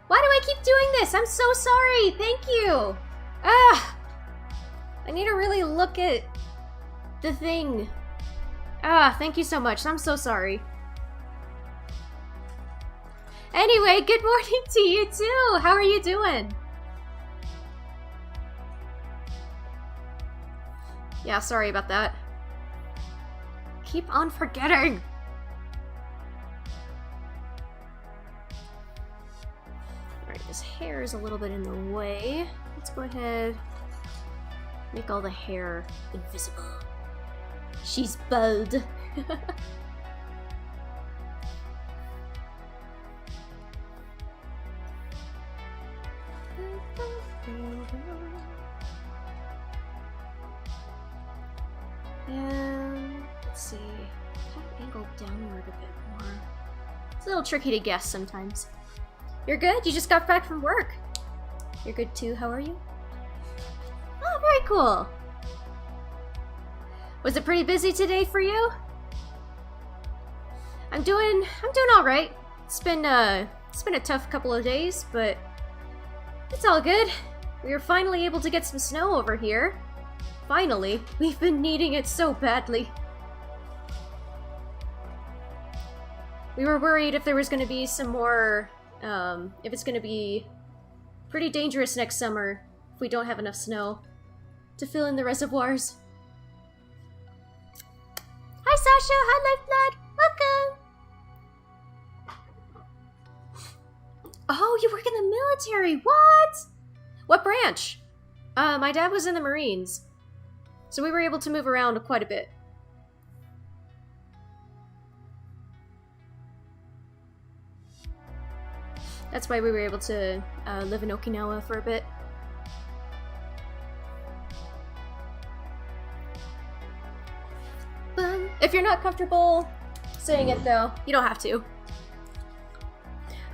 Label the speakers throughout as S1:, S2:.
S1: Why do I keep doing this? I'm so sorry. Thank you. I need to really look at the thing. Thank you so much. I'm so sorry. Anyway, good morning to you too. How are you doing? Yeah, sorry about that. Keep on forgetting. Alright, this hair is a little bit in the way. Let's go ahead. Make all the hair invisible. She's bald. And let's see. Kind of angle downward a bit more. It's a little tricky to guess sometimes. You're good? You just got back from work. You're good too. How are you? Oh, very cool. Was it pretty busy today for you? I'm doing all right. It's been a tough couple of days, but it's all good. We were finally able to get some snow over here. Finally, we've been needing it so badly. We were worried if there was going to be some more, if it's going to be pretty dangerous next summer if we don't have enough snow to fill in the reservoirs. Hi Sasha, hi Lifeblood, welcome! Oh, you work in the military, what? What branch? My dad was in the Marines, so we were able to move around quite a bit. That's why we were able to live in Okinawa for a bit. If you're not comfortable saying it though, you don't have to.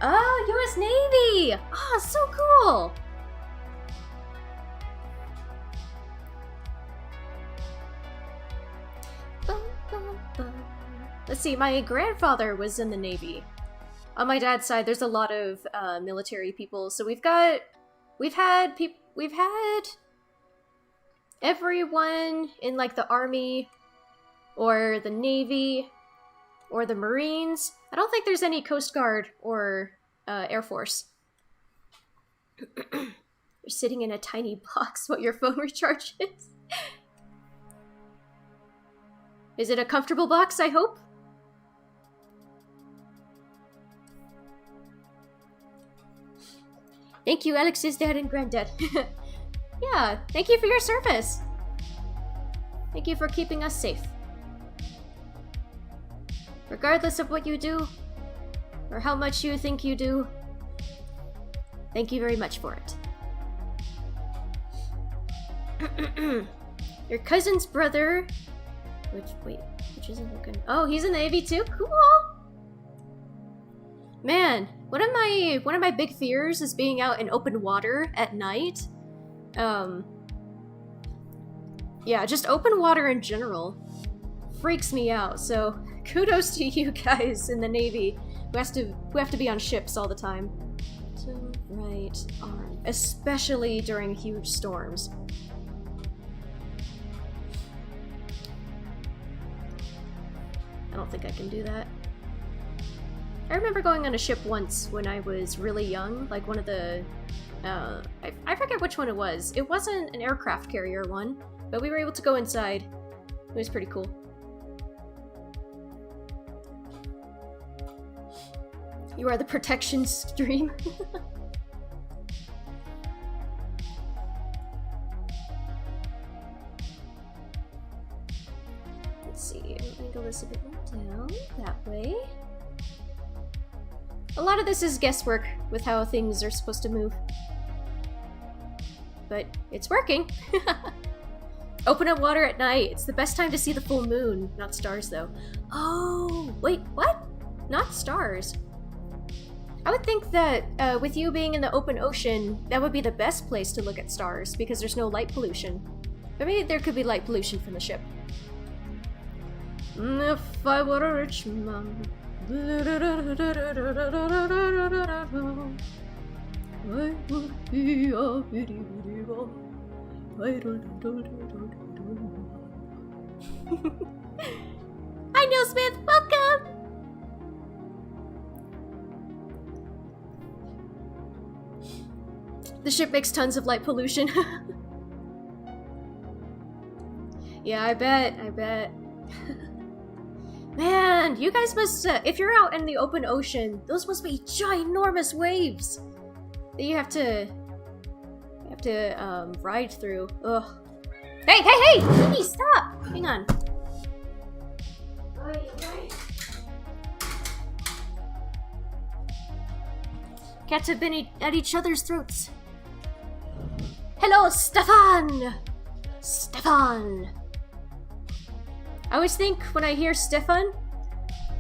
S1: Oh, US Navy! Oh, so cool! Let's see, my grandfather was in the Navy. On my dad's side, there's a lot of military people, so we've had everyone in like the Army, or the Navy, or the Marines. I don't think there's any Coast Guard or Air Force. You're sitting in a tiny box while your phone recharges. Is it a comfortable box, I hope? Thank you, Alex's dad and granddad. Yeah, thank you for your service. Thank you for keeping us safe. Regardless of what you do, or how much you think you do. Thank you very much for it. Your cousin's brother, which isn't looking. Oh, he's in the Navy too. Cool. Man, one of my big fears is being out in open water at night. Yeah, just open water in general freaks me out. So kudos to you guys in the Navy who have to be on ships all the time. To right arm, especially during huge storms. I don't think I can do that. I remember going on a ship once when I was really young, like one of the, I forget which one it was. It wasn't an aircraft carrier one, but we were able to go inside. It was pretty cool. You are the protection stream. Let's see, angle this a bit more down, that way. A lot of this is guesswork with how things are supposed to move. But it's working. Open up water at night. It's the best time to see the full moon. Not stars, though. Oh, wait, what? Not stars. I would think that with you being in the open ocean, that would be the best place to look at stars because there's no light pollution. But maybe there could be light pollution from the ship. If I were a rich man. I would be a bitty bitty boy. Hi, Neil Smith. Welcome. The ship makes tons of light pollution. Yeah, I bet. Man, you guys must, if you're out in the open ocean, those must be ginormous waves that you have to ride through. Ugh. Hey! Please stop! Hang on. Cats have been at each other's throats. Hello, Stefan! Stefan! I always think when I hear Stefan,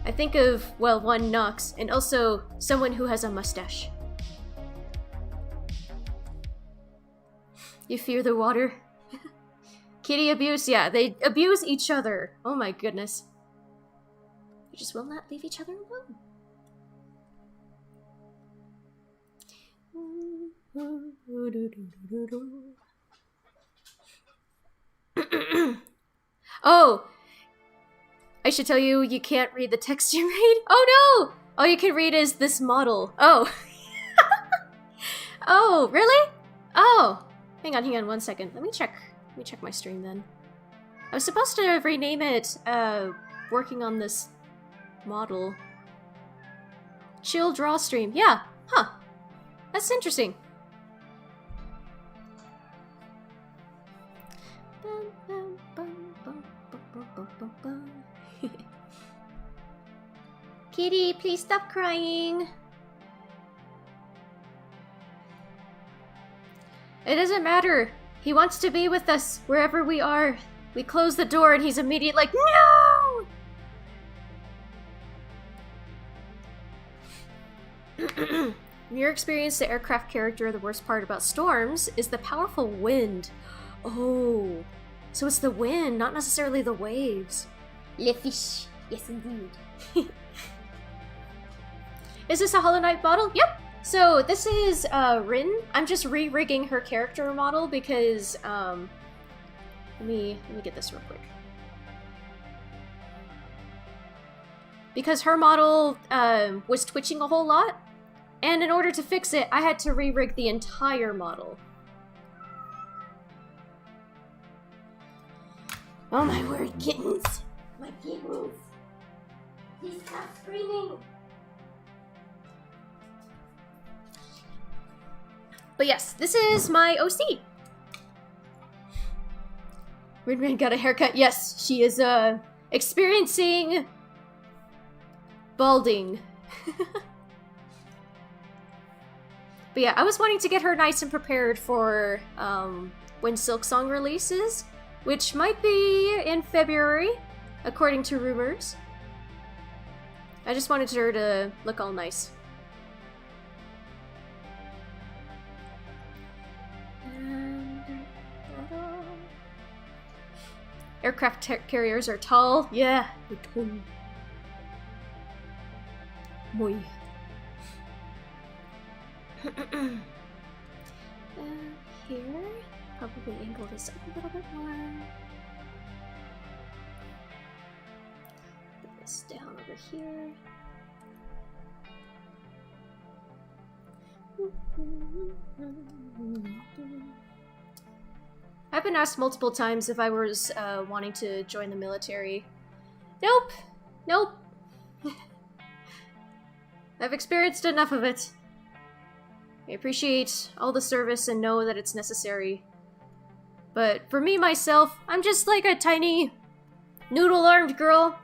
S1: I think of, well, one, Nox, and also someone who has a mustache. You fear the water? Kitty abuse? Yeah, they abuse each other. Oh my goodness. You just will not leave each other alone. Oh! I should tell you, you can't read the text you read. Oh no! All you can read is this model. Oh. Oh, really? Oh. Hang on 1 second. Let me check my stream then. I was supposed to rename it, working on this model. Chill Drawstream. Yeah. Huh. That's interesting. Kitty, please stop crying. It doesn't matter. He wants to be with us wherever we are. We close the door and he's immediately like, no! In your experience, the aircraft character, the worst part about storms is the powerful wind. Oh, so it's the wind, not necessarily the waves. Le fish. Yes, indeed. Is this a Hollow Knight model? Yep! So this is Rin. I'm just re-rigging her character model because let me get this real quick. Because her model was twitching a whole lot, and in order to fix it, I had to re-rig the entire model. Oh my word, kittens! My kittens! Please stop screaming! But yes, this is my OC. Rin got a haircut. Yes, she is experiencing balding. But yeah, I was wanting to get her nice and prepared for when Silksong releases, which might be in February, according to rumors. I just wanted her to look all nice. Aircraft carriers are tall. Yeah. Muy. Here. Probably angle this up a little bit more. Put this down over here. I've been asked multiple times if I was wanting to join the military. Nope. Nope. I've experienced enough of it. I appreciate all the service and know that it's necessary. But for me, myself, I'm just like a tiny, noodle-armed girl.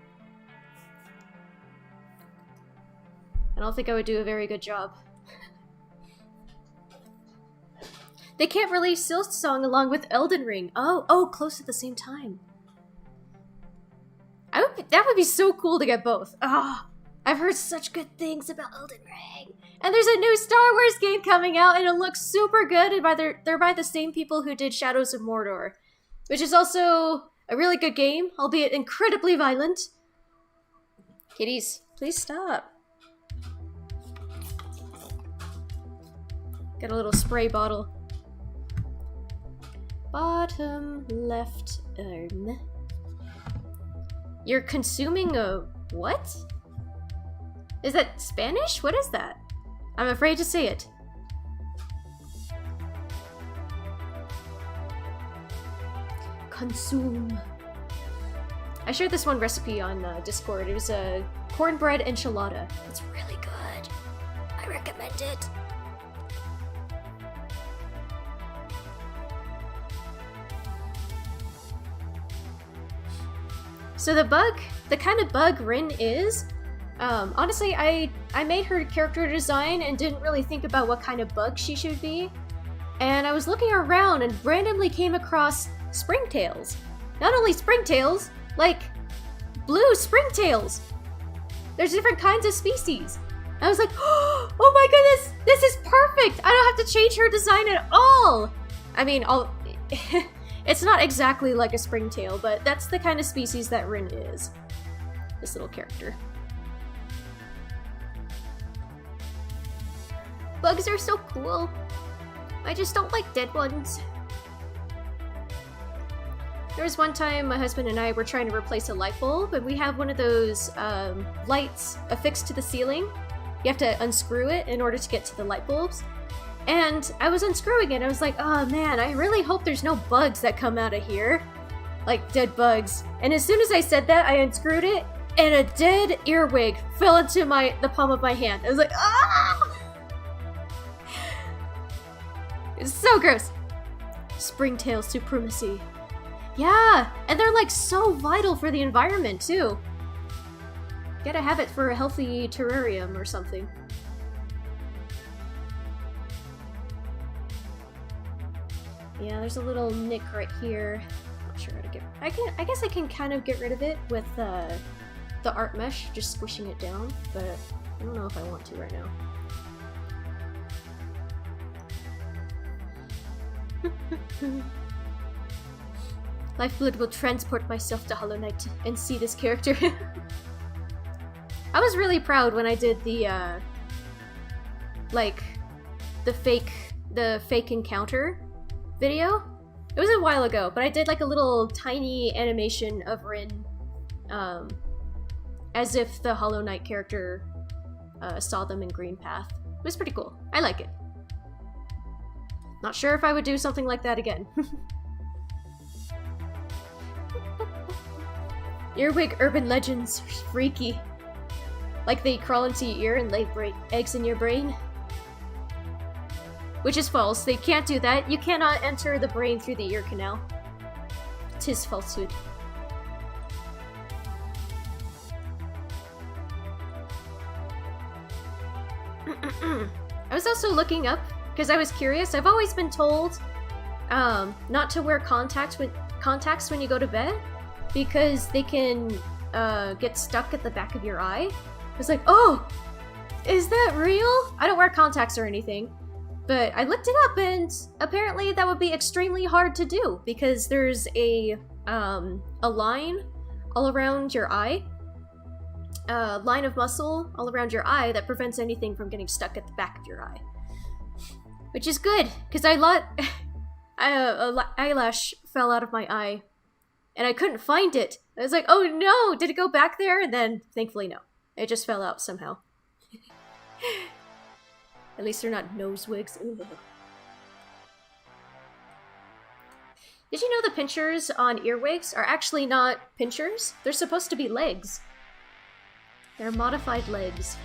S1: I don't think I would do a very good job. They can't release Silksong along with Elden Ring. Oh, close at the same time. That would be so cool to get both. I've heard such good things about Elden Ring. And there's a new Star Wars game coming out, and it looks super good. And they're by the same people who did Shadows of Mordor, which is also a really good game, albeit incredibly violent. Kitties, please stop. Got a little spray bottle. Bottom left arm. You're consuming a what? Is that Spanish? What is that? I'm afraid to say it. Consume. I shared this one recipe on Discord. It was a cornbread enchilada. It's really good. I recommend it. So the kind of bug Rin is, honestly, I made her character design and didn't really think about what kind of bug she should be. And I was looking around and randomly came across springtails. Not only springtails, like blue springtails. There's different kinds of species. I was like, oh my goodness, this is perfect! I don't have to change her design at all! I mean, it's not exactly like a springtail, but that's the kind of species that Rin is. This little character. Bugs are so cool. I just don't like dead ones. There was one time my husband and I were trying to replace a light bulb, and we have one of those lights affixed to the ceiling. You have to unscrew it in order to get to the light bulbs. And I was unscrewing it, I was like, oh man, I really hope there's no bugs that come out of here. Like, dead bugs. And as soon as I said that, I unscrewed it, and a dead earwig fell into the palm of my hand. I was like, ah! It's so gross. Springtail supremacy. Yeah, and they're like so vital for the environment too. Gotta have it for a healthy terrarium or something. Yeah, there's a little nick right here. Not sure how to get. I guess I can kind of get rid of it with the art mesh, just squishing it down, but I don't know if I want to right now. Lifeblood will transport myself to Hollow Knight and see this character. I was really proud when I did the like the fake encounter video. It was a while ago, but I did like a little tiny animation of Rin as if the Hollow Knight character saw them in Green Path. It was pretty cool. I like it. Not sure if I would do something like that again. Earwig urban legends, freaky. Like they crawl into your ear and lay eggs in your brain. Which is false. They can't do that. You cannot enter the brain through the ear canal. 'Tis falsehood. I was also looking up because I was curious. I've always been told not to wear contacts when you go to bed because they can get stuck at the back of your eye. I was like, oh, is that real? I don't wear contacts or anything, but I looked it up and apparently that would be extremely hard to do because there's a line all around your eye, line of muscle all around your eye that prevents anything from getting stuck at the back of your eye. Which is good, because an eyelash fell out of my eye, and I couldn't find it. I was like, oh no, did it go back there? And then, thankfully, no. It just fell out somehow. At least they're not nose wigs. Ooh. Did you know the pinchers on earwigs are actually not pinchers? They're supposed to be legs. They're modified legs.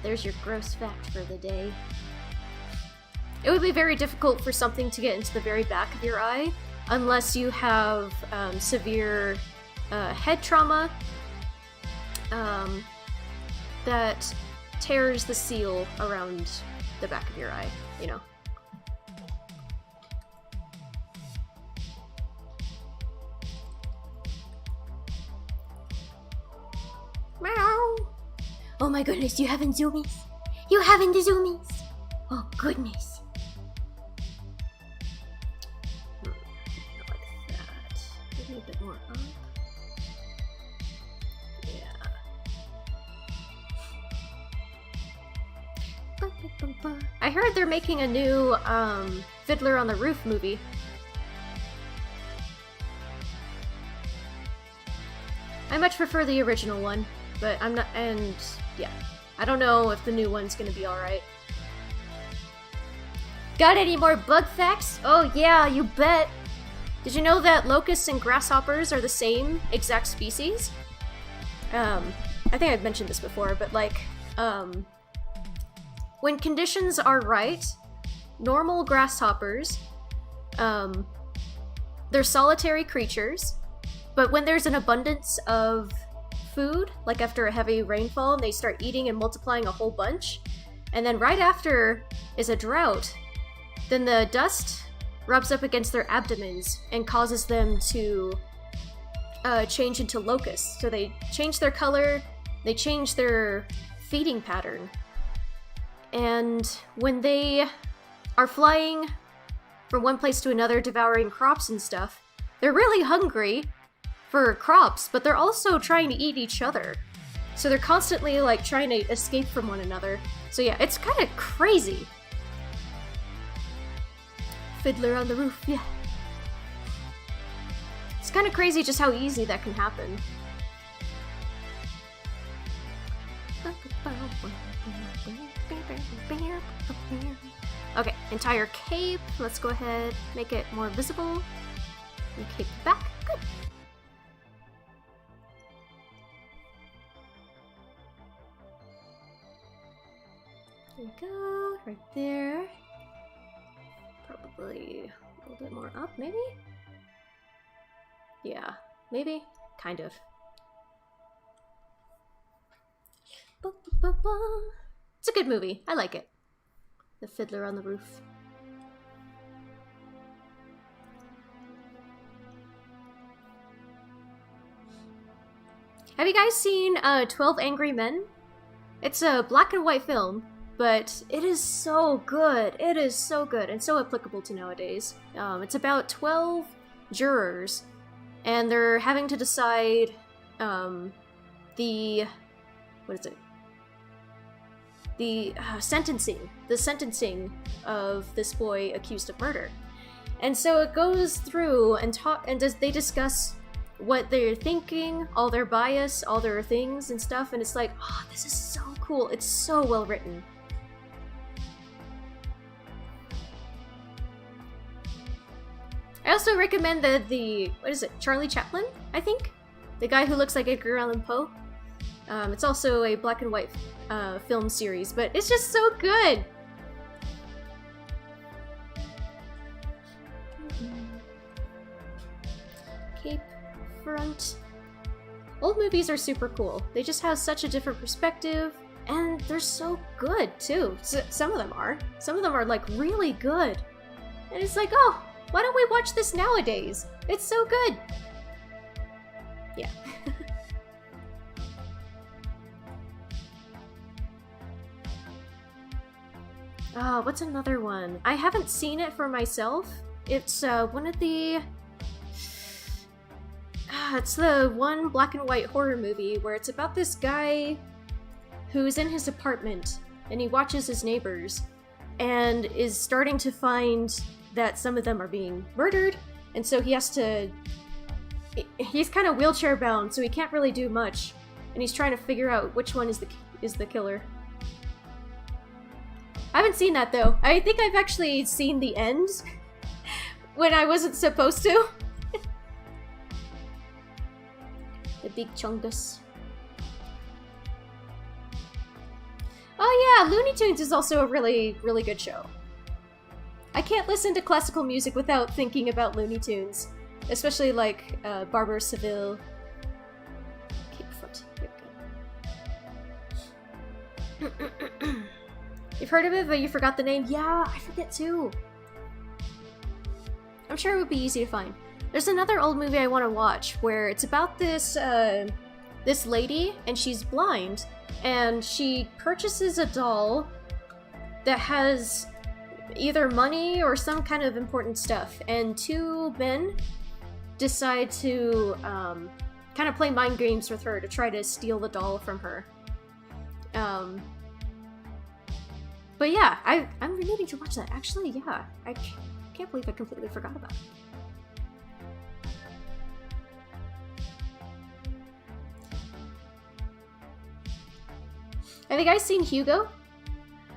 S1: There's your gross fact for the day. It would be very difficult for something to get into the very back of your eye unless you have severe head trauma that tears the seal around the back of your eye, you know. Meow. Oh my goodness, you having zoomies? You having the zoomies? Oh goodness. Not like that. Maybe a bit more up. Yeah. I heard they're making a new Fiddler on the Roof movie. I much prefer the original one. But I'm not, and yeah, I don't know if the new one's gonna be alright. Got any more bug facts? Oh yeah, you bet! Did you know that locusts and grasshoppers are the same exact species? I think I've mentioned this before, but like, when conditions are right, normal grasshoppers, they're solitary creatures, but when there's an abundance of food, like after a heavy rainfall, they start eating and multiplying a whole bunch. And then right after is a drought, then the dust rubs up against their abdomens and causes them to change into locusts. So they change their color, they change their feeding pattern. And when they are flying from one place to another, devouring crops and stuff, they're really hungry for crops, but they're also trying to eat each other. So they're constantly like trying to escape from one another. So yeah, it's kind of crazy. Fiddler on the Roof, yeah. It's kind of crazy just how easy that can happen. Okay, entire cape. Let's go ahead, make it more visible. And cape back. Good. There we go, right there. Probably a little bit more up, maybe? Yeah, maybe? Kind of. It's a good movie. I like it. The Fiddler on the Roof. Have you guys seen 12 Angry Men? It's a black and white film, but it is so good. It is so good and so applicable to nowadays. It's about 12 jurors, and they're having to decide the sentencing of this boy accused of murder. And so it goes through and they discuss what they're thinking, all their bias, all their things and stuff, and it's like, oh, this is so cool. It's so well written. I also recommend Charlie Chaplin, I think? The guy who looks like Edgar Allan Poe. It's also a black and white film series, but it's just so good! Cape front. Old movies are super cool. They just have such a different perspective, and they're so good, too. Some of them are. Some of them are, like, really good. And it's like, oh, why don't we watch this nowadays? It's so good! Yeah. What's another one? I haven't seen it for myself. It's, one of the... it's the one black and white horror movie where it's about this guy who's in his apartment, and he watches his neighbors, and is starting to find that some of them are being murdered, and so he has to... He's kind of wheelchair bound, so he can't really do much, and he's trying to figure out which one is the killer. I haven't seen that, though. I think I've actually seen the end when I wasn't supposed to. The big chungus. Oh yeah, Looney Tunes is also a really, really good show. I can't listen to classical music without thinking about Looney Tunes. Especially like Barbara Seville. Capefoot. Here we go. You've heard of it, but you forgot the name? Yeah, I forget too. I'm sure it would be easy to find. There's another old movie I want to watch where it's about this this lady, and she's blind, and she purchases a doll that has either money or some kind of important stuff, and two men decide to kind of play mind games with her to try to steal the doll from her. But yeah, I'm needing to watch that. Actually, yeah, I can't believe I completely forgot about it. Have you guys seen Hugo?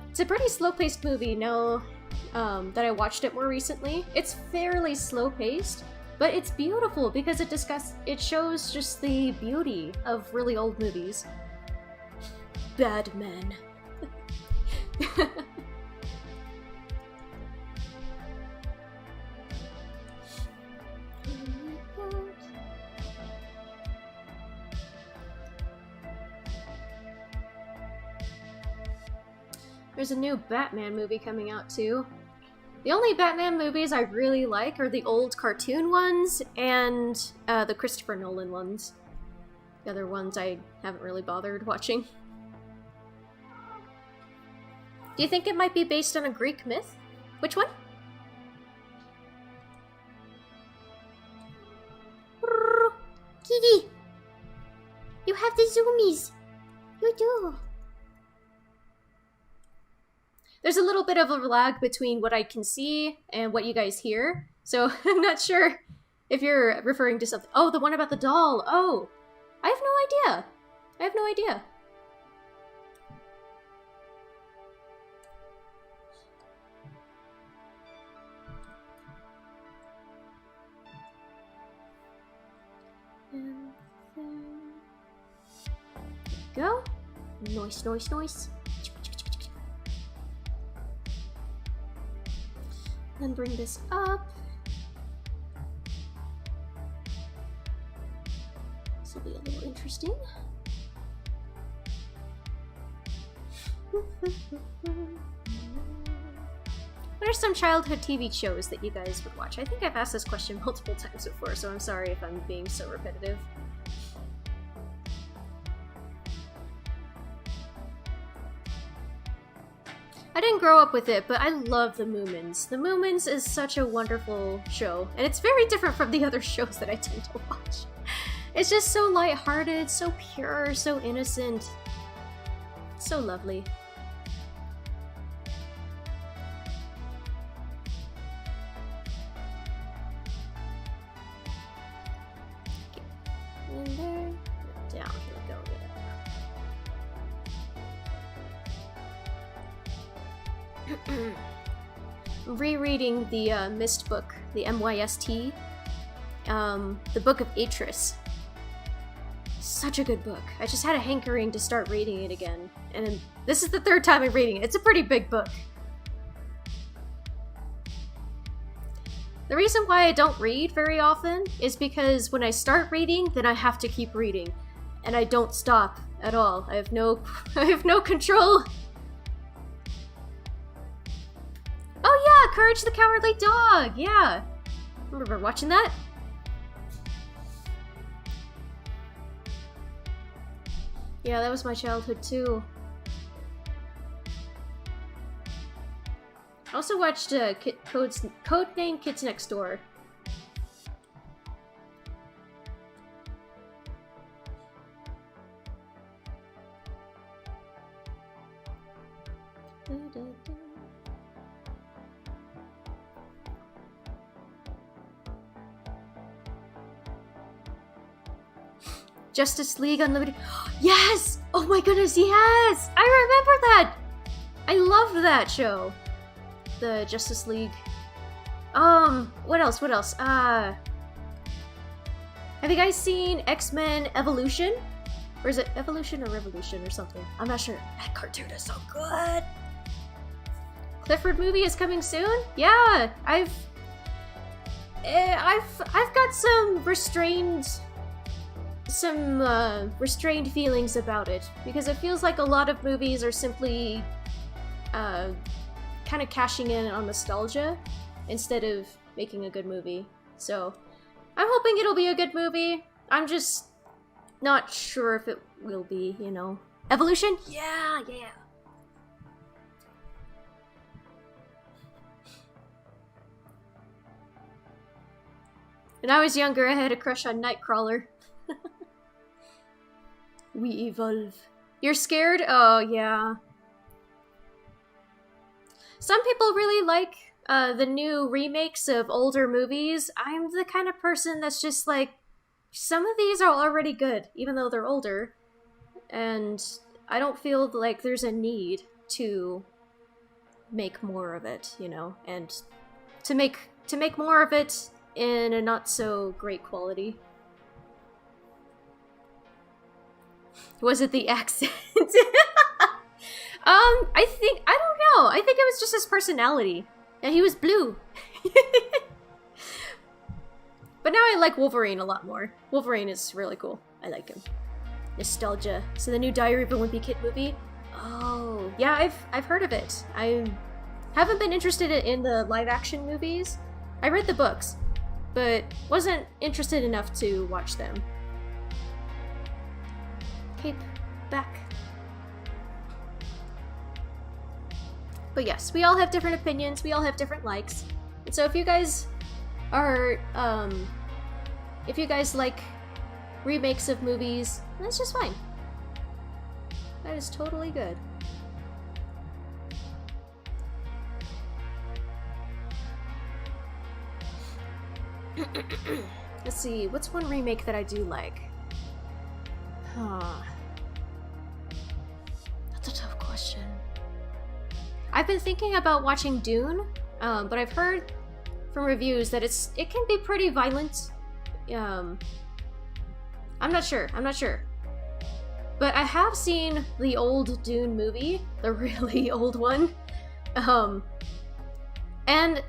S1: It's a pretty slow-paced movie now that I watched it more recently. It's fairly slow-paced, but it's beautiful because it shows just the beauty of really old movies. Bad men. There's a new Batman movie coming out too. The only Batman movies I really like are the old cartoon ones and the Christopher Nolan ones. The other ones I haven't really bothered watching. Do you think it might be based on a Greek myth? Which one? Kitty! You have the zoomies! You do! There's a little bit of a lag between what I can see and what you guys hear, so I'm not sure if you're referring to something. Oh, the one about the doll! Oh! I have no idea! I have no idea. Go. Noise, noise, noise. Then bring this up. This will be a little interesting. What are some childhood TV shows that you guys would watch? I think I've asked this question multiple times before, so I'm sorry if I'm being so repetitive. I didn't grow up with it, but I love the Moomins. The Moomins is such a wonderful show, and it's very different from the other shows that I tend to watch. It's just so lighthearted, so pure, so innocent. So lovely. Okay. In there, down, here we go. Rereading the Myst book, the MYST, the Book of Atris. Such a good book. I just had a hankering to start reading it again, and this is the third time I'm reading it. It's a pretty big book. The reason why I don't read very often is because when I start reading, then I have to keep reading. and I don't stop at all. I have no control. Oh yeah, Courage the Cowardly Dog. Yeah, remember watching that? Yeah, that was my childhood too. I also watched Codename Kids Next Door. Justice League Unlimited. Yes! Oh my goodness, yes! I remember that! I loved that show. The Justice League. What else? Have you guys seen X-Men Evolution? Or is it Evolution or Revolution or something? I'm not sure. That cartoon is so good! Clifford movie is coming soon? Yeah! I've got some restrained feelings about it, because it feels like a lot of movies are simply kind of cashing in on nostalgia instead of making a good movie. So I'm hoping it'll be a good movie. I'm just not sure if it will be, you know. Evolution? Yeah. When I was younger, I had a crush on Nightcrawler. We evolve. You're scared? Oh, yeah. Some people really like the new remakes of older movies. I'm the kind of person that's just like, some of these are already good, even though they're older. And I don't feel like there's a need to make more of it, you know? And to make more of it in a not so great quality. Was it the accent? I don't know. I think it was just his personality. And he was blue. But now I like Wolverine a lot more. Wolverine is really cool. I like him. Nostalgia. So the new Diary of a Wimpy Kid movie? Oh, yeah, I've heard of it. I haven't been interested in the live action movies. I read the books, but wasn't interested enough to watch them. Cape back. But yes, we all have different opinions, we all have different likes. And so if you guys are, if you guys like remakes of movies, that's just fine. That is totally good. Let's see, what's one remake that I do like? Huh. That's a tough question. I've been thinking about watching Dune, but I've heard from reviews that it can be pretty violent. I'm not sure. But I have seen the old Dune movie, the really old one. And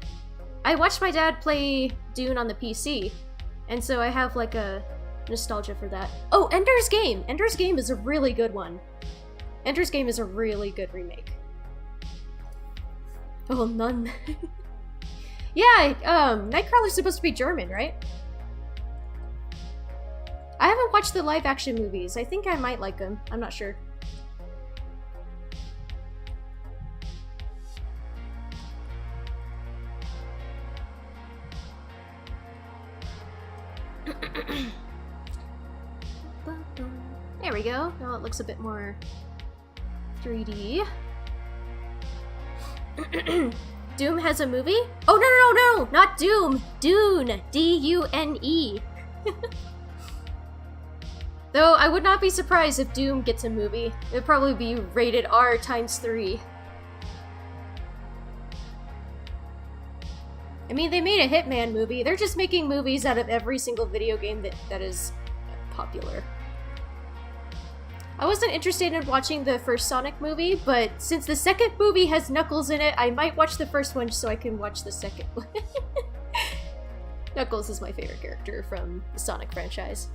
S1: I watched my dad play Dune on the PC, and so I have like a nostalgia for that. Oh, Ender's Game! Ender's Game is a really good one. Ender's Game is a really good remake. Oh, none. Yeah, Nightcrawler's supposed to be German, right? I haven't watched the live-action movies. I think I might like them. I'm not sure. There we go. Now it looks a bit more 3D. Doom has a movie? Oh, no, not Doom! Dune! D-U-N-E. Though I would not be surprised if Doom gets a movie. It'd probably be rated R times 3. I mean, they made a Hitman movie. They're just making movies out of every single video game that is popular. I wasn't interested in watching the first Sonic movie, but since the second movie has Knuckles in it, I might watch the first one so I can watch the second one. Knuckles is my favorite character from the Sonic franchise.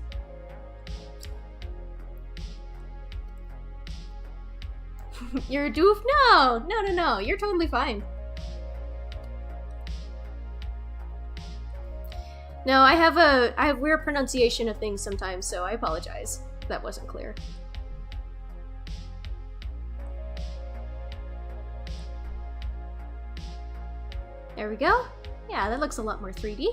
S1: You're a doof? No. You're totally fine. No, I have weird pronunciation of things sometimes, so I apologize if that wasn't clear. There we go. Yeah, that looks a lot more 3D.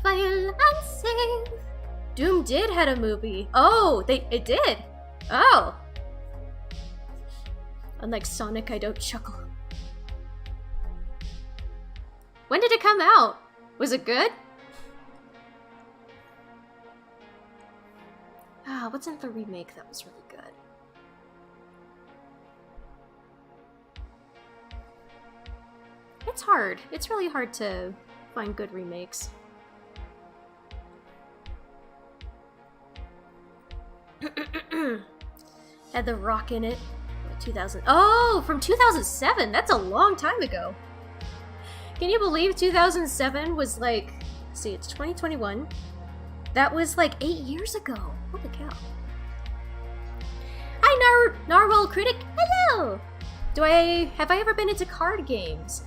S1: File and save. Doom did had a movie. Oh, it did. Oh. Unlike Sonic, I don't chuckle. When did it come out? Was it good? Ah, what's in the remake that was really good? It's hard. It's really hard to find good remakes. Had The Rock in it. 2000. Oh, from 2007. That's a long time ago. Can you believe 2007 was like, let's see, it's 2021. That was like 8 years ago. Holy cow. Hi, Narwhal Critic. Hello. Have I ever been into card games?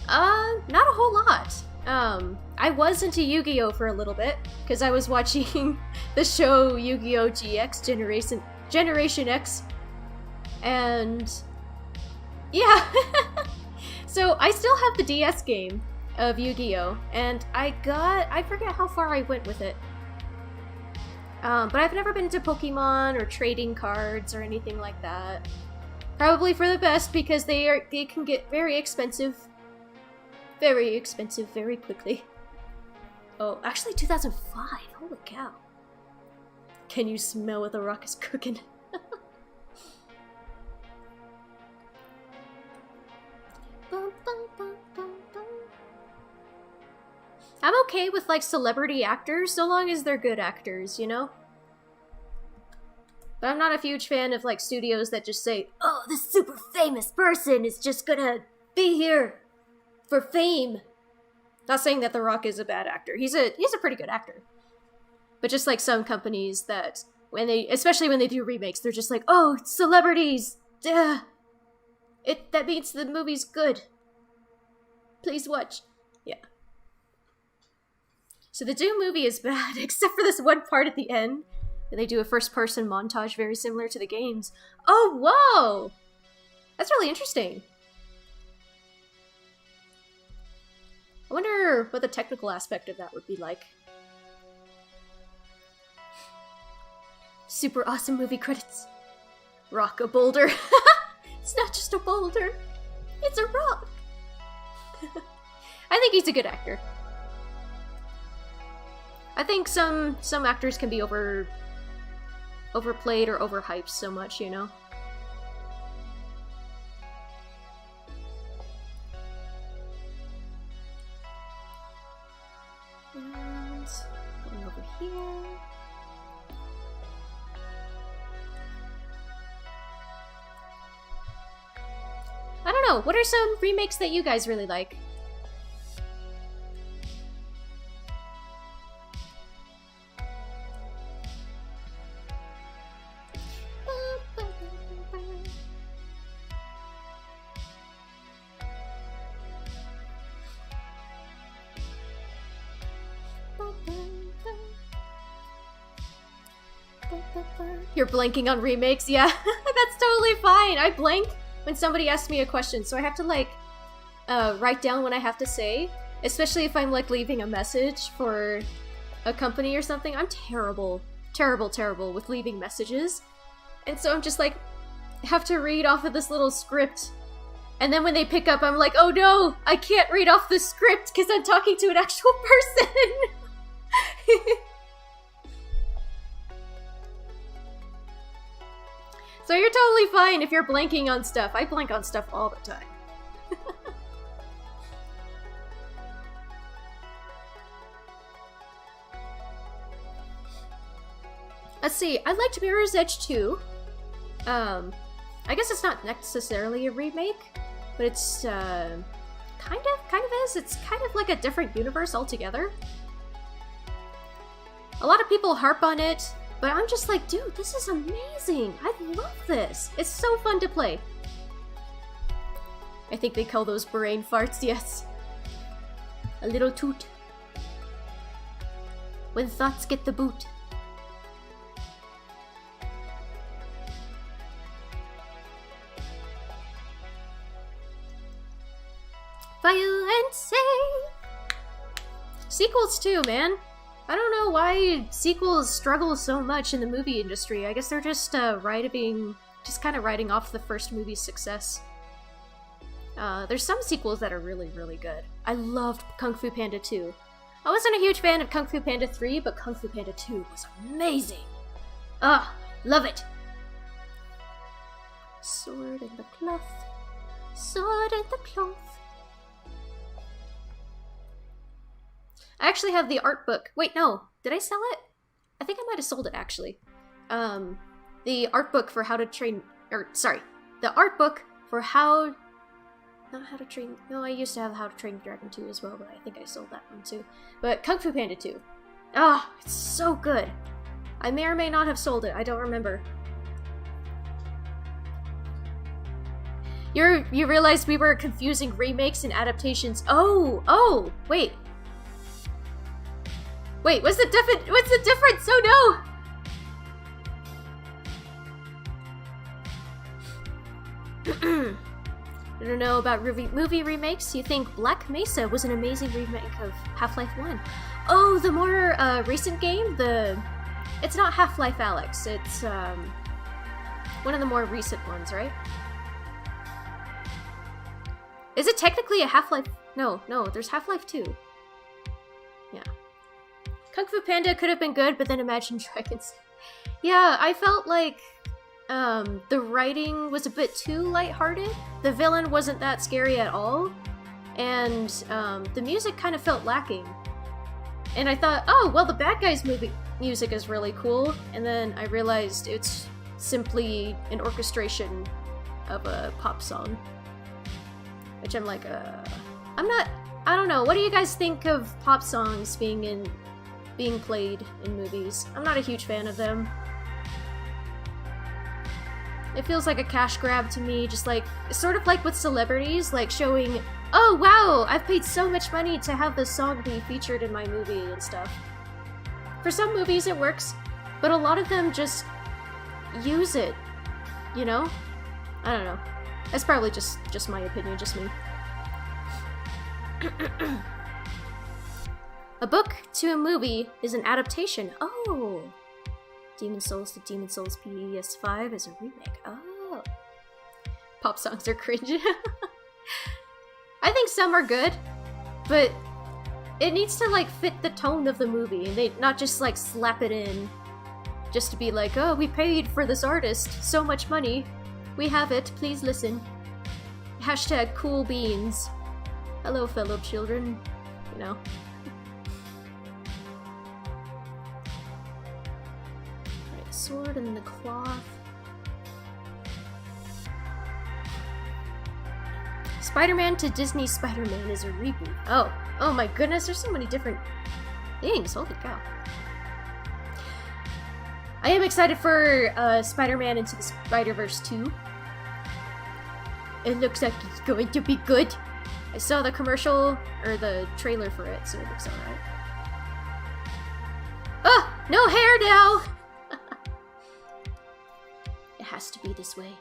S1: Not a whole lot. I was into Yu-Gi-Oh for a little bit because I was watching the show Yu-Gi-Oh! GX Generation X, and yeah. So I still have the DS game of Yu-Gi-Oh! And I forget how far I went with it. But I've never been into Pokemon or trading cards or anything like that. Probably for the best because they can get very expensive. Very expensive very quickly. Oh, actually 2005. Holy cow. Can you smell what The Rock is cooking? I'm okay with like celebrity actors so long as they're good actors, you know? But I'm not a huge fan of like studios that just say, oh, this super famous person is just gonna be here for fame. Not saying that The Rock is a bad actor. He's a pretty good actor. But just like some companies that especially when they do remakes, they're just like, oh, it's celebrities. Duh. That means the movie's good. Please watch. Yeah. So the Doom movie is bad, except for this one part at the end. They do a first-person montage very similar to the games. Oh, whoa! That's really interesting. I wonder what the technical aspect of that would be like. Super awesome movie credits. Rock a boulder. It's not just a boulder. It's a rock. I think he's a good actor. I think some actors can be overplayed or overhyped so much, you know? And going over here. I don't know, what are some remakes that you guys really like? You're blanking on remakes? Yeah, that's totally fine. I blank when somebody asks me a question, so I have to like write down what I have to say, especially if I'm like leaving a message for a company or something. I'm terrible with leaving messages, and so I'm just like have to read off of this little script, and then when they pick up, I'm like, oh no, I can't read off the script because I'm talking to an actual person. So you're totally fine if you're blanking on stuff. I blank on stuff all the time. Let's see, I liked Mirror's Edge 2. I guess it's not necessarily a remake, but it's kind of is. It's kind of like a different universe altogether. A lot of people harp on it But I'm just like, dude, this is amazing. I love this. It's so fun to play. I think they call those brain farts, yes. A little toot. When thoughts get the boot. Violent say. Sequels too, man. I don't know why sequels struggle so much in the movie industry. I guess they're just kind of riding off the first movie's success. There's some sequels that are really, really good. I loved Kung Fu Panda 2. I wasn't a huge fan of Kung Fu Panda 3, but Kung Fu Panda 2 was amazing. Ah, love it. Sword in the cloth. Sword in the cloth. I actually have the art book. Wait, no. Did I sell it? I think I might have sold it, actually. The art book for how to train... the art book for how... Not how to train... No, I used to have How to Train Your Dragon 2 as well, but I think I sold that one too. But Kung Fu Panda 2. Ah, it's so good. I may or may not have sold it. I don't remember. You realized we were confusing remakes and adaptations. Oh, wait. Wait, what's the difference? Oh no! I don't know about movie remakes. You think Black Mesa was an amazing remake of Half-Life 1. Oh, the more recent game? It's not Half-Life Alyx. It's one of the more recent ones, right? Is it technically a Half-Life? No, there's Half-Life 2. Yeah. Kung Fu Panda could have been good, but then Imagine Dragons. Yeah, I felt like the writing was a bit too lighthearted. The villain wasn't that scary at all, and the music kind of felt lacking. And I thought, oh, well, the bad guys' music is really cool, and then I realized it's simply an orchestration of a pop song. Which I'm like, I don't know. What do you guys think of pop songs being played in movies? I'm not a huge fan of them. It feels like a cash grab to me, just like, sort of like with celebrities, like showing, oh wow, I've paid so much money to have this song be featured in my movie and stuff. For some movies it works, but a lot of them just use it, you know? I don't know. That's probably just my opinion, just me. A book to a movie is an adaptation. Oh! Demon Souls to Demon Souls PS5 is a remake. Oh. Pop songs are cringe. I think some are good, but it needs to like fit the tone of the movie, and they not just like slap it in just to be like, oh, we paid for this artist so much money. We have it, please listen. Hashtag cool beans. Hello, fellow children. You know. Sword in the cloth. Spider-Man to Disney Spider-Man is a reboot. Oh my goodness, there's so many different things. Holy cow. I am excited for Spider-Man Into the Spider-Verse 2. It looks like it's going to be good. I saw the commercial, or the trailer for it, so it looks alright. Oh! No hair now! It has to be this way.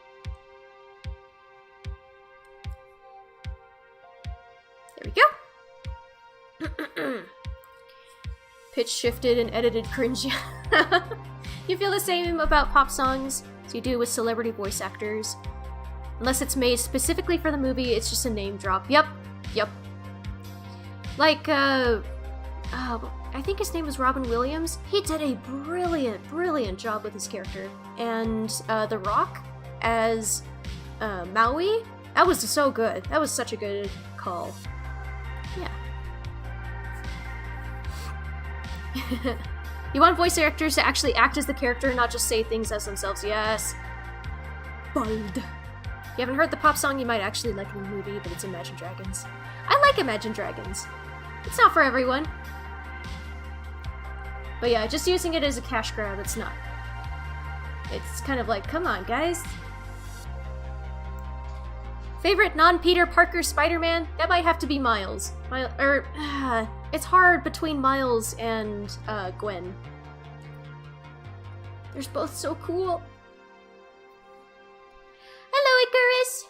S1: There we go. Pitch shifted and edited cringe. You feel the same about pop songs as you do with celebrity voice actors. Unless it's made specifically for the movie, it's just a name drop. Yep. Like, I think his name was Robin Williams. He did a brilliant job with his character. And The Rock as Maui, that was so good. That was such a good call. Yeah. You want voice actors to actually act as the character, not just say things as themselves. Yes. Bald. You haven't heard the pop song, you might actually like the movie, but it's Imagine Dragons. I like Imagine Dragons. It's not for everyone. But yeah, just using it as a cash grab, it's not It's kind of like, come on, guys. Favorite non-Peter Parker Spider-Man? That might have to be Miles. It's hard between Miles and Gwen. They're both so cool. Hello, Icarus!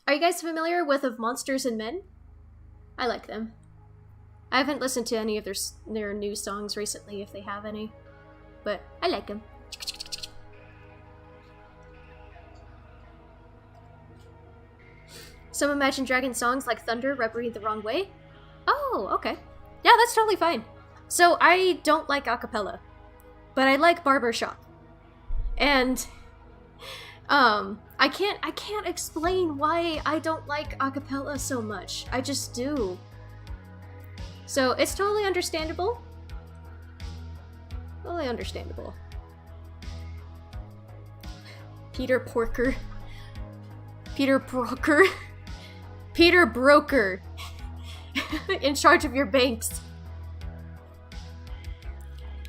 S1: Are you guys familiar with Of Monsters and Men? I like them. I haven't listened to any of their new songs recently, if they have any, but I like them. Some Imagine Dragons songs like Thunder rub me the wrong way. Oh, okay. Yeah, that's totally fine. So I don't like acapella, but I like barbershop. And I can't explain why I don't like acapella so much. I just do. So it's totally understandable. Totally understandable. Peter Porker. Peter Broker. Peter Broker. In charge of your banks.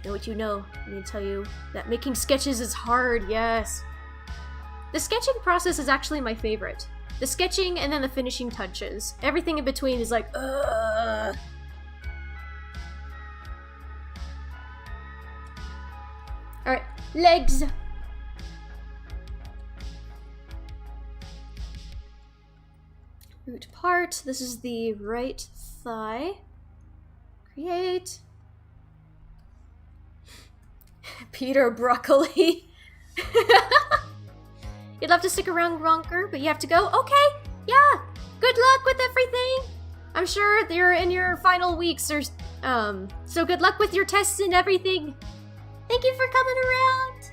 S1: Know what you know. I'm gonna tell you that making sketches is hard, yes. The sketching process is actually my favorite. The sketching and then the finishing touches. Everything in between is like, ugh. Alright, legs. Root part. This is the right thigh. Create. Peter Broccoli. You'd love to stick around longer, but you have to go? Okay, yeah. Good luck with everything. I'm sure you're in your final weeks or so good luck with your tests and everything. Thank you for coming around.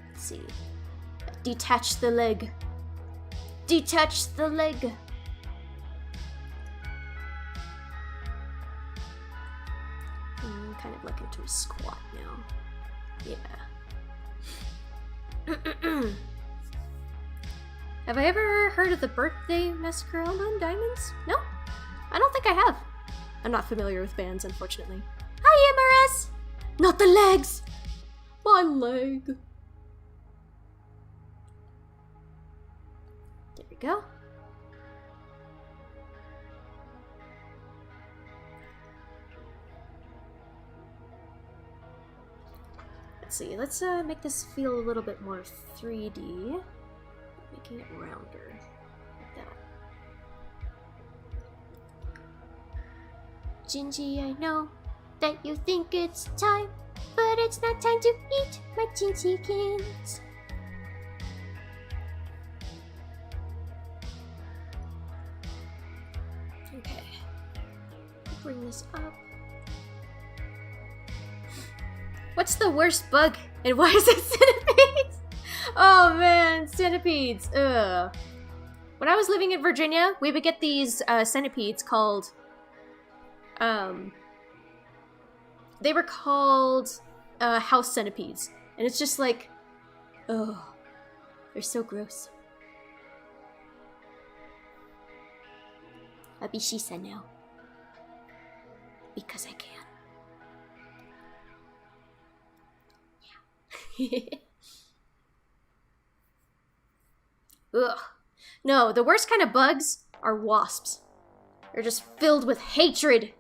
S1: Let's see. Detach the leg. Detach the leg. Kind of like into a squat now. Yeah. Have I ever heard of the birthday masquerade on Diamonds? No? I don't think I have. I'm not familiar with bands, unfortunately. Hi, MRS! Not the legs! My leg. There we go. Let's see, let's make this feel a little bit more 3D. Making it rounder. Like that. Gingy, I know that you think it's time, but it's not time to eat my chinkins. Okay. Bring this up. What's the worst bug, and why is it centipedes? Oh man, centipedes. Ugh. When I was living in Virginia, we would get these centipedes called, they were called house centipedes, and it's just like, oh, they're so gross. I'll be Shisa now, because I can. Ugh. No, the worst kind of bugs are wasps. They're just filled with hatred.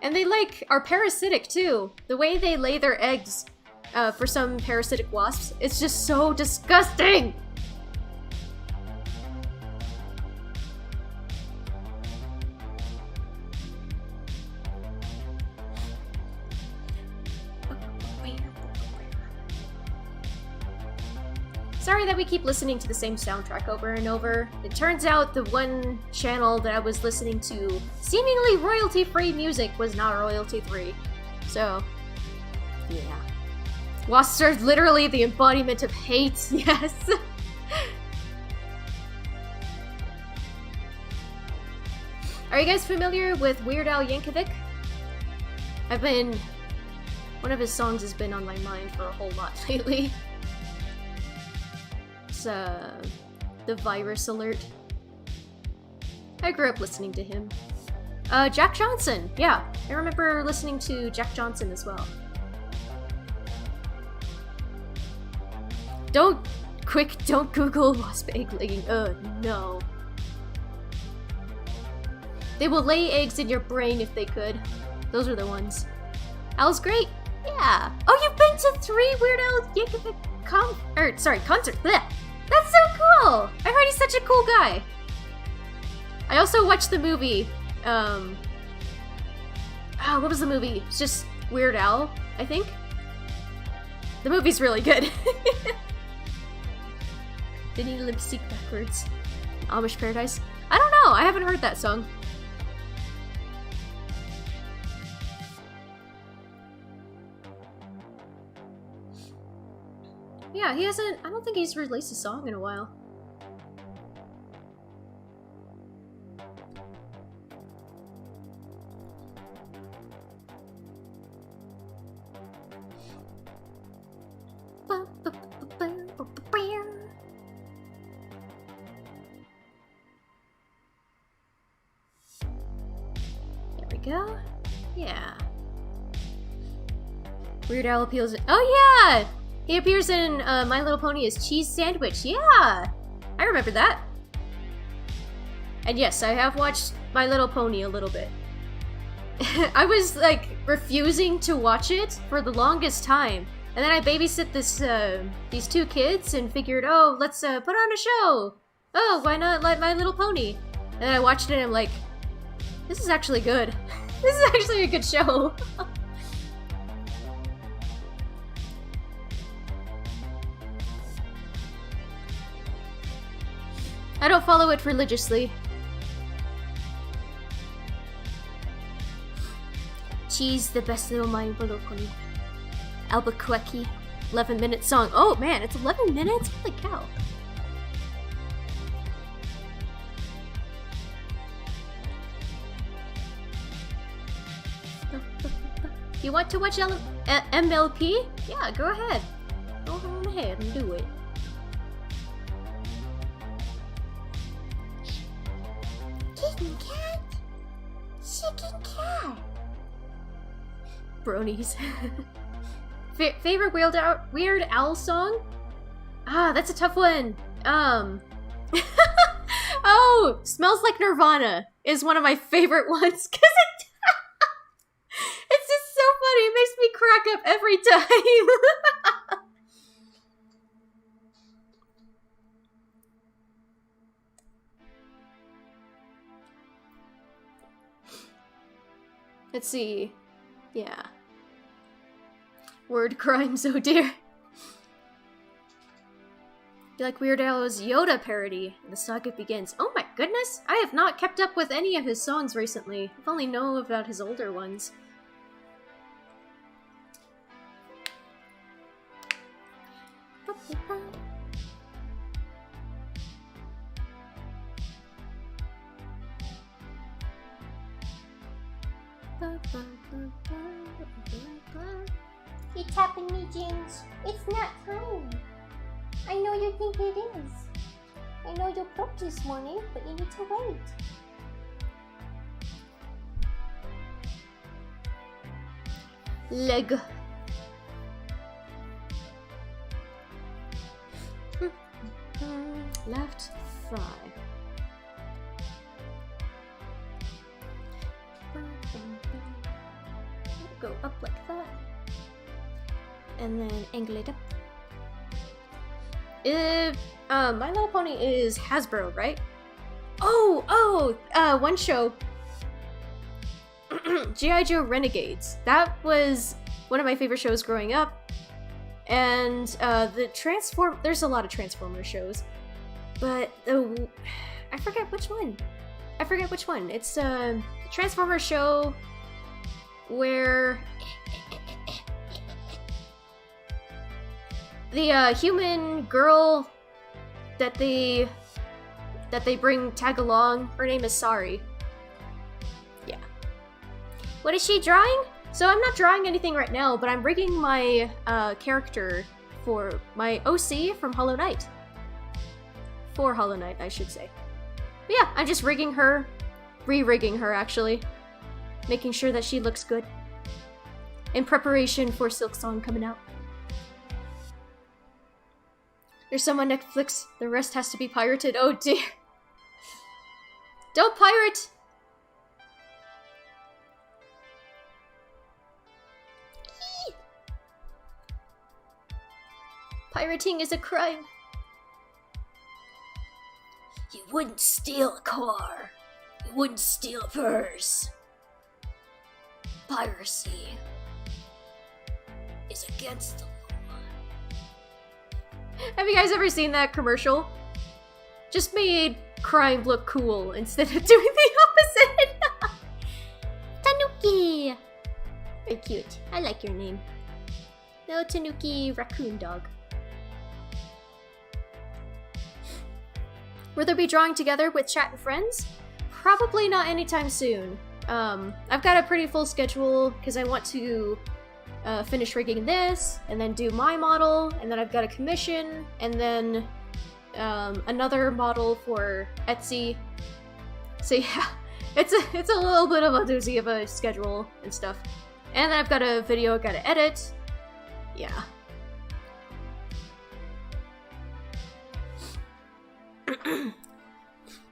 S1: And they are parasitic too. The way they lay their eggs for some parasitic wasps, it's just so disgusting. Sorry that we keep listening to the same soundtrack over and over. It turns out the one channel that I was listening to seemingly royalty-free music was not royalty-free. So, yeah. Wasps are literally the embodiment of hate, yes. Are you guys familiar with Weird Al Yankovic? One of his songs has been on my mind for a whole lot lately. the virus alert. I grew up listening to him. Jack Johnson, yeah. I remember listening to Jack Johnson as well. Don't Google wasp egg laying. No. They will lay eggs in your brain if they could. Those are the ones. Al's great. Yeah. Oh, you've been to 3 Weird Al Yankovic concerts. Blech. That's so cool. I heard he's such a cool guy. I also watched the movie. What was the movie? It's just Weird Al, I think. The movie's really good. Didn't he lip sync backwards? Amish Paradise? I don't know. I haven't heard that song. Yeah, he hasn't. I don't think he's released a song in a while. Go? Yeah. Weird Al appeals. Oh yeah! He appears in My Little Pony as Cheese Sandwich. Yeah! I remember that. And yes, I have watched My Little Pony a little bit. I was like refusing to watch it for the longest time. And then I babysit these 2 kids and figured, oh, let's put on a show. Oh, why not like My Little Pony? And then I watched it and I'm like, this is actually good. This is actually a good show. I don't follow it religiously. Cheese, the best little My Little Pony. Albuquerque, 11-minute song. Oh man, it's 11 minutes? Holy cow. You want to watch MLP? Yeah, go ahead. Go on ahead and do it. Chicken cat? Chicken cat. Bronies. Favorite Weird Al song? Ah, that's a tough one. Oh, Smells Like Nirvana is one of my favorite ones, because it's just so funny. It makes me crack up every time. Let's see. Yeah. Word crimes, oh dear. You like Weird Al's Yoda parody, and the saga begins. Oh my goodness! I have not kept up with any of his songs recently. I've only known about his older ones.
S2: You're tapping me, James. It's not time. I know you think it is. I know you broke this morning, but you need to wait.
S1: Leg. Left thigh. Go up like that. And then angle it up. My Little Pony is Hasbro, right? One show. G.I. Joe Renegades. That was one of my favorite shows growing up. And there's a lot of Transformer shows. But I forget which one. It's a Transformer show where the human girl that they bring tag along, her name is Sari. Yeah. What is she drawing? So I'm not drawing anything right now, but I'm rigging my character for my OC from Hollow Knight. For Hollow Knight, I should say. But yeah, I'm just rigging her, re-rigging her actually, making sure that she looks good in preparation for Silksong coming out. There's some on Netflix, the rest has to be pirated. Oh dear. Don't pirate! Pirating is a crime. You wouldn't steal a car. You wouldn't steal a purse. Piracy is against the law. Have you guys ever seen that commercial? Just made crime look cool instead of doing the opposite. Tanuki! Very cute. I like your name. No, Tanuki raccoon dog. Will there be drawing together with chat and friends? Probably not anytime soon. I've got a pretty full schedule because I want to finish rigging this, and then do my model, and then I've got a commission, and then another model for Etsy. So yeah, it's a little bit of a doozy of a schedule and stuff. And then I've got a video I gotta edit. Yeah.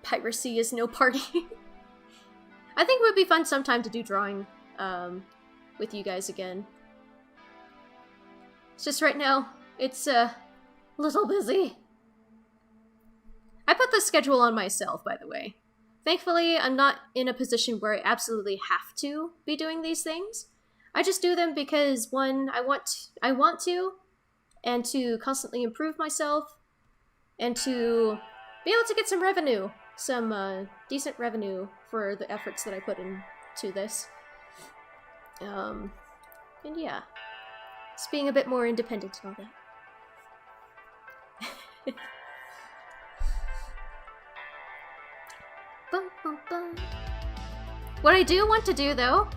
S1: Piracy is no party. I think it would be fun sometime to do drawing with you guys again. It's just right now, it's a little busy. I put the schedule on myself, by the way. Thankfully, I'm not in a position where I absolutely have to be doing these things. I just do them because, one, I want to, and to constantly improve myself, and to be able to get some revenue, some decent revenue for the efforts that I put into this. And yeah, just being a bit more independent and all that. What I do want to do, though,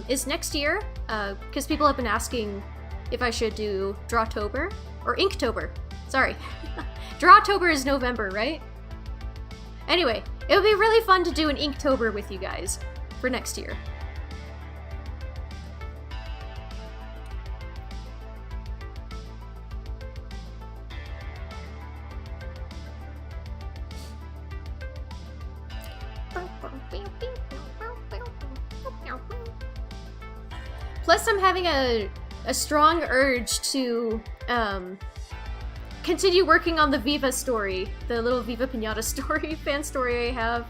S1: is next year, because people have been asking if I should do Drawtober, or Inktober, sorry. Drawtober is November, right? Anyway, it would be really fun to do an Inktober with you guys for next year. Plus, I'm having a strong urge to continue working on the Viva story, the little Viva Pinata story, fan story I have.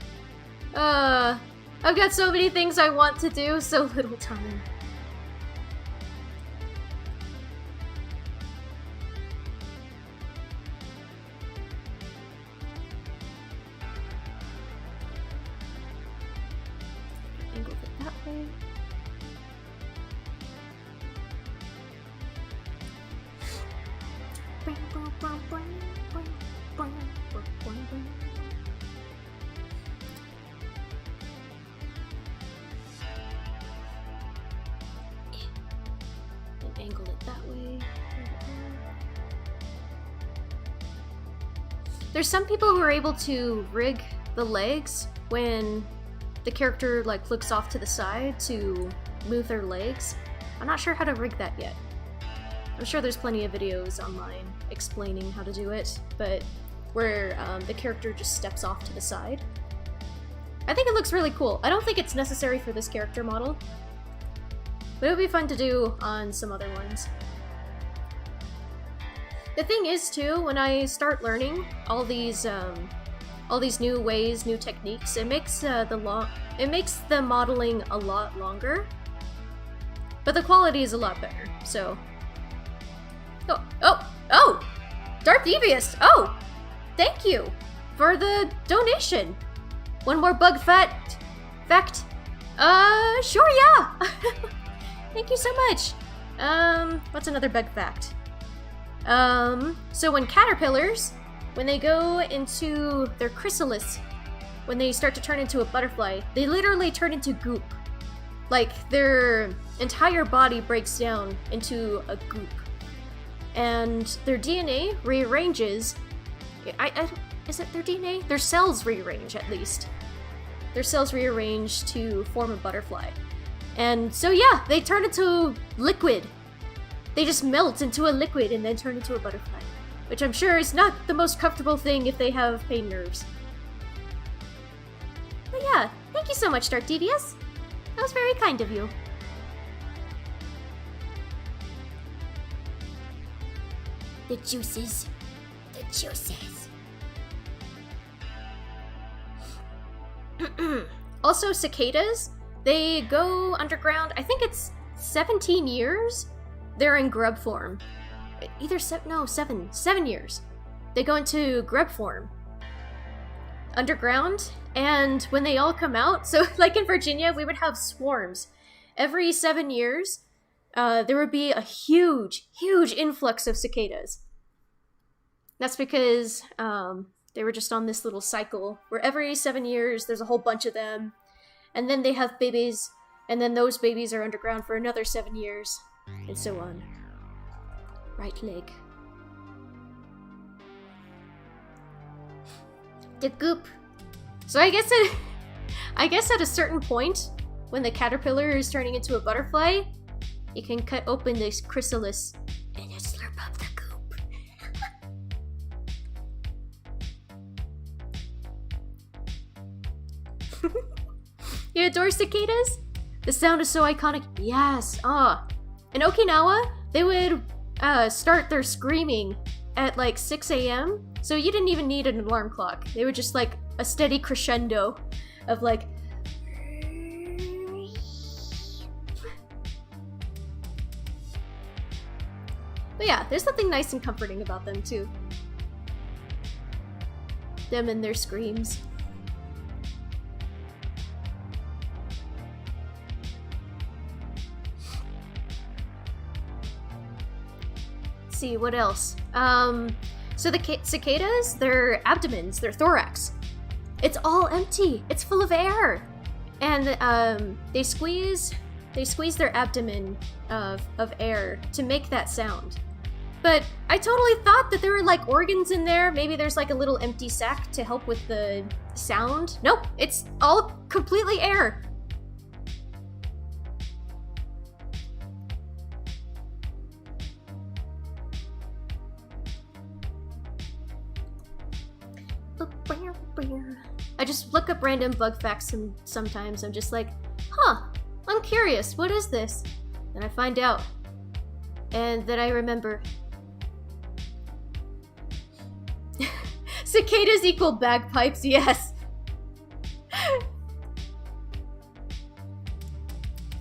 S1: I've got so many things I want to do, so little time. Angle it that way. And angle it that way. There's some people who are able to rig the legs when the character like looks off to the side to move their legs. I'm not sure how to rig that yet. I'm sure there's plenty of videos online explaining how to do it, but where the character just steps off to the side. I think it looks really cool. I don't think it's necessary for this character model, but it would be fun to do on some other ones. The thing is, too, when I start learning all these new ways, new techniques, it makes the modeling a lot longer, but the quality is a lot better. So, oh, Darth Devious! Oh, thank you for the donation. One more bug fact. Sure, yeah. Thank you so much. What's another bug fact? So when caterpillars, when they go into their chrysalis, when they start to turn into a butterfly, they literally turn into goop. Like, their entire body breaks down into a goop. And their DNA rearranges Is it their DNA? Their cells rearrange, at least. Their cells rearrange to form a butterfly. And so yeah, they turn into liquid. They just melt into a liquid and then turn into a butterfly. Which I'm sure is not the most comfortable thing if they have pain nerves. But yeah, thank you so much, Dark DDS. That was very kind of you.
S2: The juices. The juices.
S1: Also, cicadas, they go underground, I think it's 17 years? They're in grub form. Either 7 years. They go into grub form. Underground, and when they all come out, so like in Virginia, we would have swarms. Every 7 years, there would be a huge influx of cicadas. That's because they were just on this little cycle where every 7 years there's a whole bunch of them, and then they have babies, and then those babies are underground for another 7 years, and so on. Right leg. The goop. So I guess at a certain point, when the caterpillar is turning into a butterfly, you can cut open this chrysalis and just slurp up the goop. You adore cicadas? The sound is so iconic. Yes. In Okinawa, they would start their screaming at like 6 a.m. So you didn't even need an alarm clock. They were just like a steady crescendo of like. But yeah, there's something nice and comforting about them too. Them and their screams. Let's see, what else? So the cicadas, their abdomens, their thorax, it's all empty. It's full of air. And they squeeze their abdomen of air to make that sound. But I totally thought that there were like organs in there. Maybe there's like a little empty sac to help with the sound. Nope, it's all completely air. I just look up random bug facts and sometimes I'm just like, I'm curious, what is this? And I find out. And then I remember. Cicadas equal bagpipes, yes.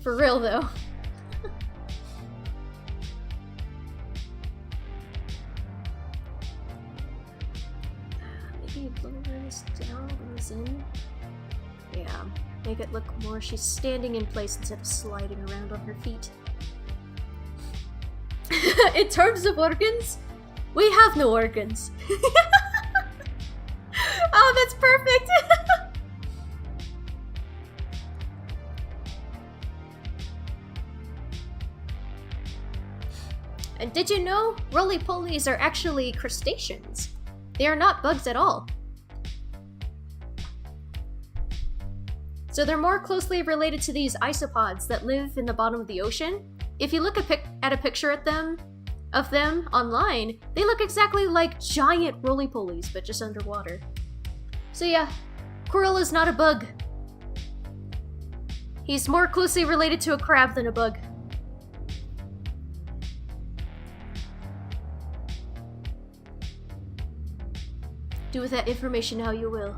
S1: For real though. Maybe blow this down, goes in. Yeah, make it look more she's standing in place instead of sliding around on her feet. In terms of organs, we have no organs. Oh, that's perfect! And did you know roly-polies are actually crustaceans? They are not bugs at all. So they're more closely related to these isopods that live in the bottom of the ocean. If you look at a picture of them online, they look exactly like giant roly-polies, but just underwater. So yeah, Coral is not a bug. He's more closely related to a crab than a bug. Do with that information how you will.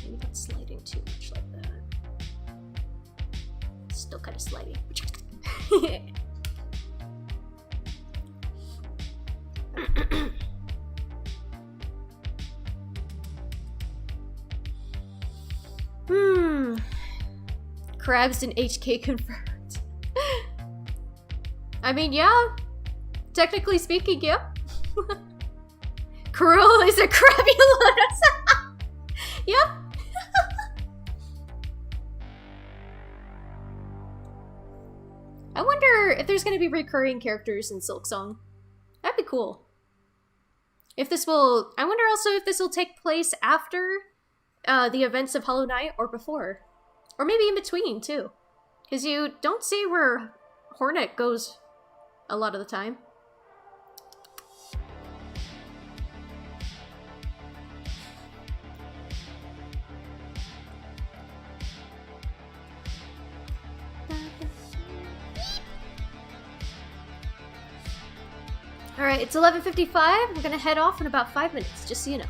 S1: Maybe not sliding too much like that. Still kind of sliding. Crabs and HK confirmed. I mean, yeah. Technically speaking, yeah. Coral is a crabulous. Yep. I wonder if there's going to be recurring characters in Silksong. That'd be cool. I wonder also if this will take place after the events of Hollow Knight or before. Or maybe in between, too. Because you don't see where Hornet goes a lot of the time. Alright, it's 11:55. We're gonna head off in about 5 minutes, just so you know.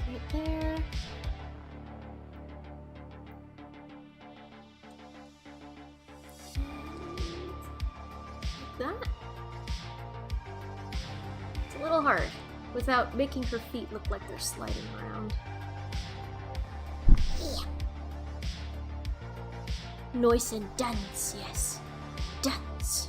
S1: Right there. Like that. It's a little hard, without making her feet look like they're sliding around. Noise and dance, yes. Dance.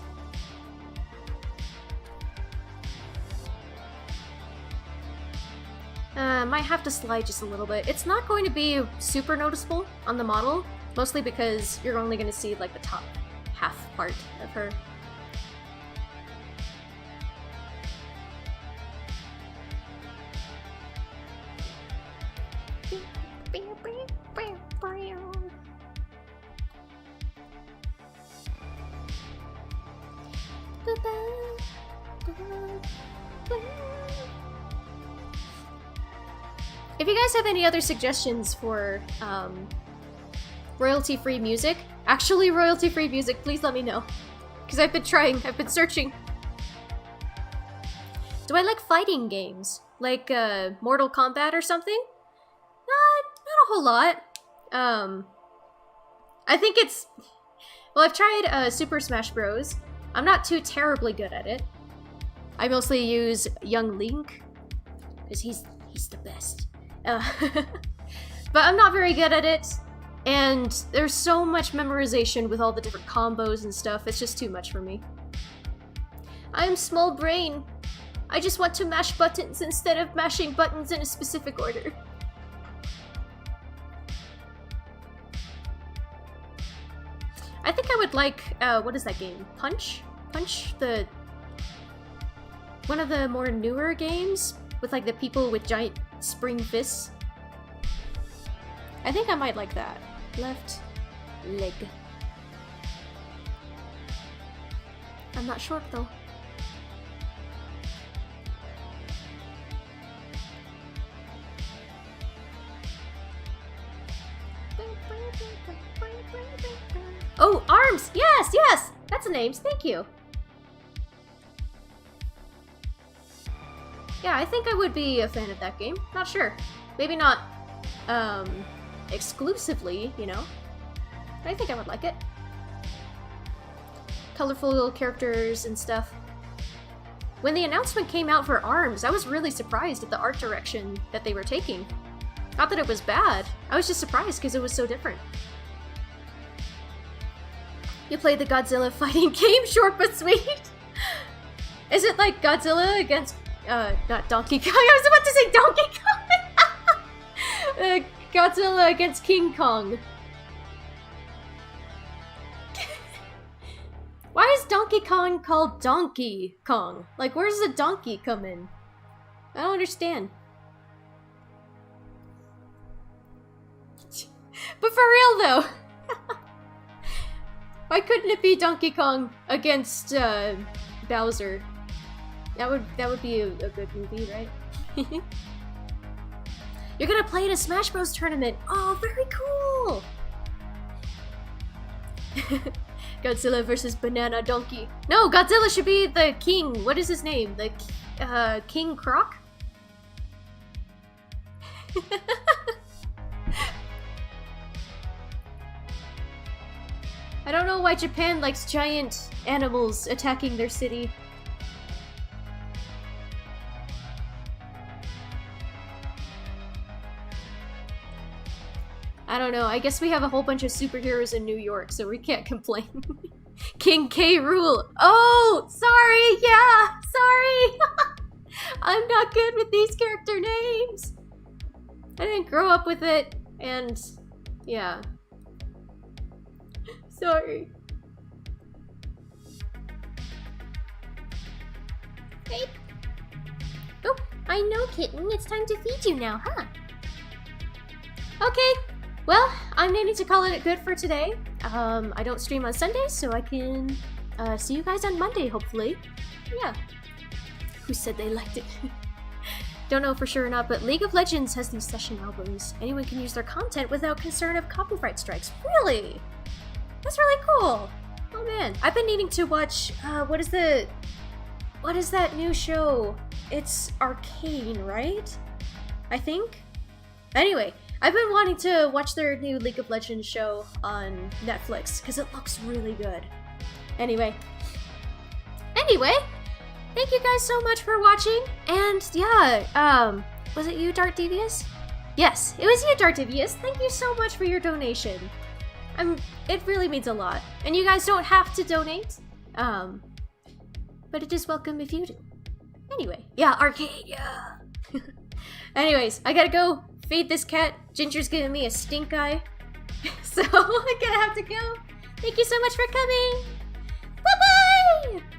S1: Might have to slide just a little bit. It's not going to be super noticeable on the model, mostly because you're only going to see like the top half part of her. If you guys have any other suggestions for royalty-free music, actually royalty-free music, please let me know. Because I've been searching. Do I like fighting games? Like Mortal Kombat or something? Not a whole lot. I think it's... Well, I've tried Super Smash Bros. I'm not too terribly good at it. I mostly use Young Link, because he's the best. But I'm not very good at it, and there's so much memorization with all the different combos and stuff, it's just too much for me. I'm small brain. I just want to mash buttons instead of mashing buttons in a specific order. I think I would like, what is that game? Punch? Punch? One of the more newer games with like the people with giant spring fists. I think I might like that. Left leg. I'm not sure though. Oh, arms! Yes, yes! That's the names, thank you. Yeah, I think I would be a fan of that game. Not sure. Maybe not, exclusively, you know. But I think I would like it. Colorful little characters and stuff. When the announcement came out for ARMS, I was really surprised at the art direction that they were taking. Not that it was bad, I was just surprised because it was so different. You played the Godzilla fighting game, short but sweet. Is it like Godzilla against, not Donkey Kong? I was about to say Donkey Kong! Godzilla against King Kong. Why is Donkey Kong called Donkey Kong? Like, where's the donkey come in? I don't understand. But for real though, why couldn't it be Donkey Kong against Bowser? That would be a good movie, right? You're gonna play in a Smash Bros tournament. Oh, very cool. Godzilla versus Banana Donkey. No, Godzilla should be the king. What is his name? The King Croc? I don't know why Japan likes giant animals attacking their city. I don't know, I guess we have a whole bunch of superheroes in New York, so we can't complain. King K. Rool. Oh, sorry, yeah, sorry. I'm not good with these character names. I didn't grow up with it, and yeah. Sorry.
S2: Hey. Oh, I know, kitten. It's time to feed you now, huh?
S1: Okay. Well, I'm needing to call it good for today. I don't stream on Sundays, so I can see you guys on Monday, hopefully. Yeah. Who said they liked it? Don't know for sure or not, but League of Legends has these session albums. Anyone can use their content without concern of copyright strikes. Really? That's really cool. Oh man, I've been needing to watch, what is that new show? It's Arcane, right? I think? Anyway, I've been wanting to watch their new League of Legends show on Netflix, because it looks really good. Anyway, thank you guys so much for watching, and yeah, was it you, Dart Devious? Yes, it was you, Dart Devious. Thank you so much for your donation. It really means a lot, and you guys don't have to donate, but it is welcome if you do. Anyway, yeah, Arcade, yeah. Anyways, I gotta go feed this cat. Ginger's giving me a stink eye, so I'm gonna have to go. Thank you so much for coming. Bye-bye!